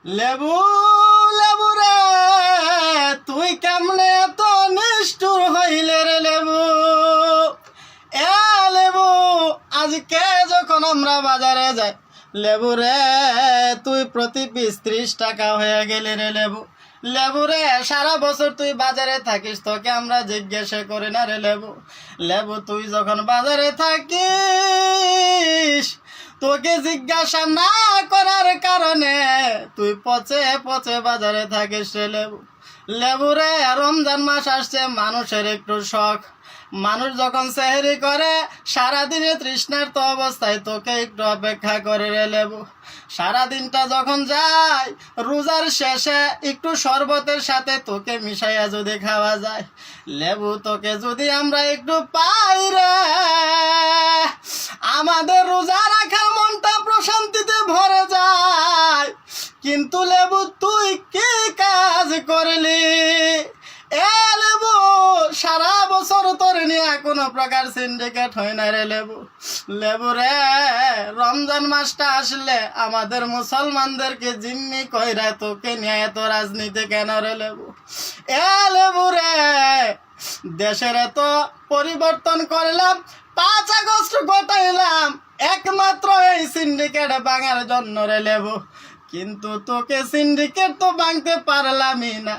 লেবু লেবু রে তুই কেমনে এত নিষ্ঠুর হইলে রে লেবু। এ লেবু আজকে যখন আমরা বাজারে যাই লেবু রে তুই প্রতি পিস 30 টাকা হয়ে গেলে রে লেবু। লেবু রে সারা বছর তুই বাজারে থাকিস তোকে আমরা জিজ্ঞাসা করি না রে লেবু। লেবু তুই যখন বাজারে থাকিস তোকে জিজ্ঞাসা না করার কারণে তুই পচে পচে বাজারে থাকিস রে লেবু। লেবু রে রমজান মাস আসছে, মানুষের একটু শখ, মানুষ যখন সেহরি করে সারাদিনে তৃষ্ণার্ত অবস্থায় তোকে একটু অপেক্ষা করে রে লেবু। সারাদিনটা যখন যায় রোজার শেষে একটু শরবতের সাথে তোকে মিশাইয়া যদি খাওয়া যায় লেবু, তোকে যদি আমরা একটু পাই রে আমাদের রোজা রাখার মনটা প্রশান্তিতে ভরে যায়। কিন্তু লেবু তুই কি কাজ করলি? এ লেবু সারা বছর তোর নিয়ে কোনো প্রকার সিন্ডিকেট হয় না রে লেবু। লেবু রে রমজান মাসটা আসলে আমাদের মুসলমানদেরকে জিম্মি কইরা তোকে নিয়ে এত রাজনীতি কেন রে লেবু? এ লেবু রে দেশের এত পরিবর্তন করলাম, 5 আগস্ট ঘটাইলাম একমাত্র এই সিন্ডিকেট ভাঙার জন্য রে লেবু। কিন্তু তোকে সিন্ডিকেট তো ভাঙতে পারলামই না,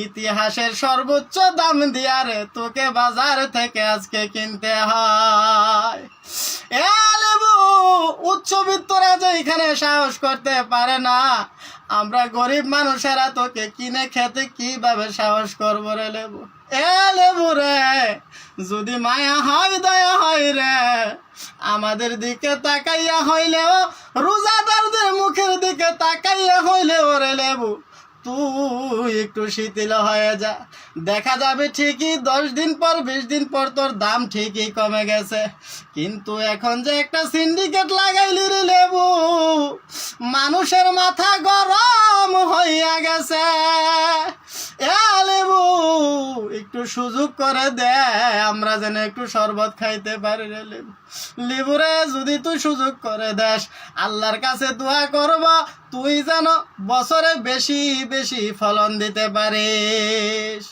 ইতিহাসের সর্বোচ্চ দাম দিয়া রে তোকে বাজার থেকে আজকে কিনতে হয়। এ লেবু উচ্চবিত্তরা যে এখানে সাহস করতে পারে না, আমরা গরিব মানুষেরা তোকে কিনে খেতে কিভাবে সাহস করবো রে লেবু? এ লেবু রে যদি মায়া হয় দয়া হয় রে আমাদের দিকে তাকাইয়া হইলেও, রোজাদারদের মুখের দিকে তাকাইয়া হইলেও রে লেবু তুই একটু শিথিল হয়ে যা। দেখা যাবে ঠিকই 10 দিন পর 20 দিন পর তোর দাম ঠিকই কমে গেছে। কিন্তু এখন যে একটা সিন্ডিকেট লাগাইলি রে লেবু মানুষের মাথা গরম হইয়া গেছে। এ লেবু একটু সুযোগ করে দে আমরা যেন একটু শরবত খাইতে পারি রে লেবু। লেবু রে যদি তুই সুযোগ করে দেস আল্লাহর কাছে দোয়া করব তুই যেন বছরে বেশি বেশি ফলন দিতে পারিস।